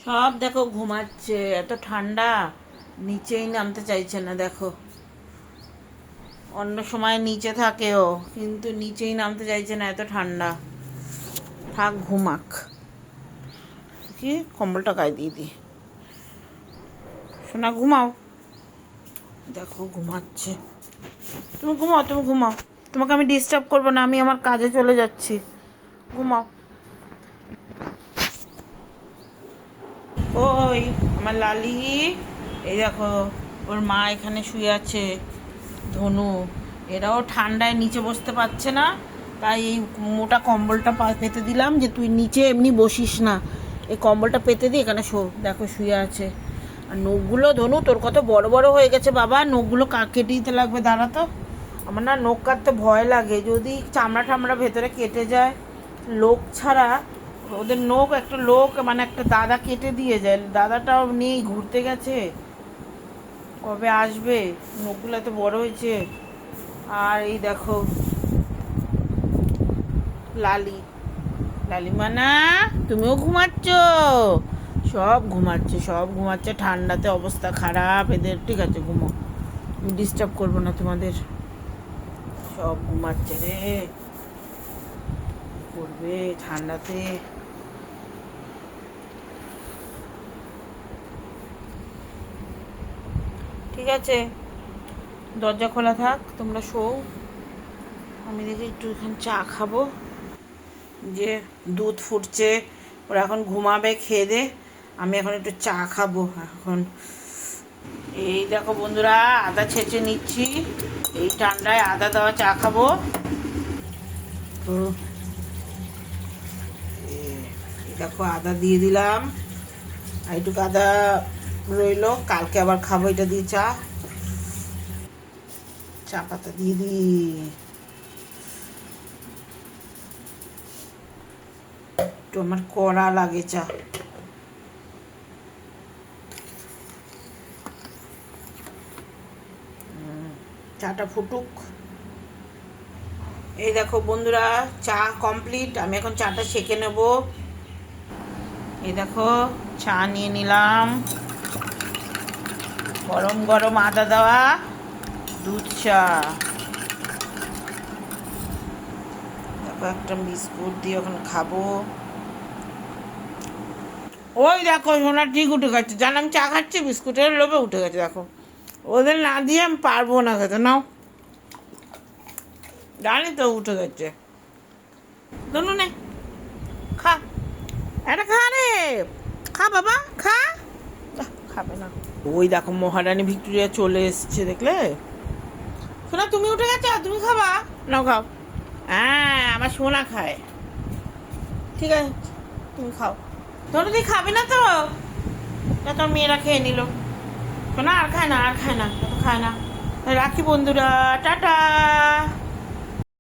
সব দেখো ঘুমাচ্ছে, এত ঠান্ডা, নিচেই নামতে চাইছে না। দেখো অন্য সময় নিচে থাকেও, কিন্তু নিচেই নামতে চাইছে না, এত ঠান্ডা। থাক ঘুমাক। কি কম্বলটা গায়ে দিয়ে দি, শোনা ঘুমাও। দেখো ঘুমাচ্ছে। তুমি ঘুমাও, তুমি ঘুমাও, তোমাকে আমি ডিস্টার্ব করবো না, আমি আমার কাজে চলে যাচ্ছি। ঘুমাও। ওই আমার লালি, এই দেখো ওর মা এখানে শুয়ে আছে, ধনু। এরাও ঠান্ডায় নিচে বসতে পারছে না, তাই এই মোটা কম্বলটা পেতে দিলাম যে তুই নিচে এমনি বসিস না, এই কম্বলটা পেতে দিই, এখানে শো। দেখো শুয়ে আছে। আর নখগুলো ধনু তোর কত বড় বড় হয়ে গেছে বাবা, নখগুলো কেটে দিতে লাগবে, দাঁড়াতো। আমার না নখ কাটতে ভয় লাগে, যদি চামড়া টামড়া ভেতরে কেটে যায়। লোক ছাড়া ওদের নখ, একটা লোক মানে একটা দাদা কেটে দিয়ে যায়, দাদাটাও নেই, ঘুরতে গেছে, কবে আসবে, নখগুলো এত বড় হয়েছে। আর এই দেখো লালি, লালিমানা তুমিও ঘুমাচ্ছ? সব ঘুমাচ্ছে, সব ঘুমাচ্ছে, ঠান্ডাতে অবস্থা খারাপ এদের। ঠিক আছে ঘুমো, ডিস্টার্ব করবো না তোমাদের। সব ঘুমাচ্ছে রে, করবে ঠান্ডাতে। ঠিক আছে, দরজা খোলা থাক, তোমরা শো। আমি দেখি একটু এখানে চা খাবো, যে দুধ ফুটছে, ওরা এখন ঘুমাবে, খেয়ে দে। আমি এখন একটু চা খাবো এখন। এই দেখো বন্ধুরা, আদা ছেঁচে নিচ্ছি, এই ঠান্ডায় আদা দেওয়া চা খাবো। তো এই দেখো আদা দিয়ে দিলাম, আর একটু আদা রইলো, কালকে আবার খাবো এটা দিয়ে চা। চা পাতা দিয়ে দিই, একটু আমার কড়া লাগে চা। চাটা ফুটুক। এই দেখো বন্ধুরা, চা কমপ্লিট, আমি এখন চাটা সেঁকে নেব। এই দেখো চা নিয়ে নিলাম, গরম গরম আদা দেওয়া দুধ চা। দেখো একটা বিস্কুট দিয়ে ওখানে খাবো। ওই দেখো সোনা ঠিক উঠে গেছে, জানলাম চা খাচ্ছে, বিস্কুটের লোভে উঠে গেছে। দেখো ওদের না দিয়ে আমি পারবো না খেতে, নাও। জানি তো উঠে গেছে। দোনো নে, খা, এটা খা রে, খা বাবা খা। খাবে না। ওই দেখো মহারানী ভিক্টোরিয়া চলে এসছে, দেখলে? সোনা তুমি উঠে গেছো, তুমি খাবা? নাও খাও। হ্যাঁ আমার সোনা খায়। ঠিক আছে তুমি খাও। ধরো তুই খাবি না তো? তোর মেয়েরা খেয়ে নিল। সোনা আর খায় না, আর খায় না, খায় না। রাখি বন্ধুরা, টাটা।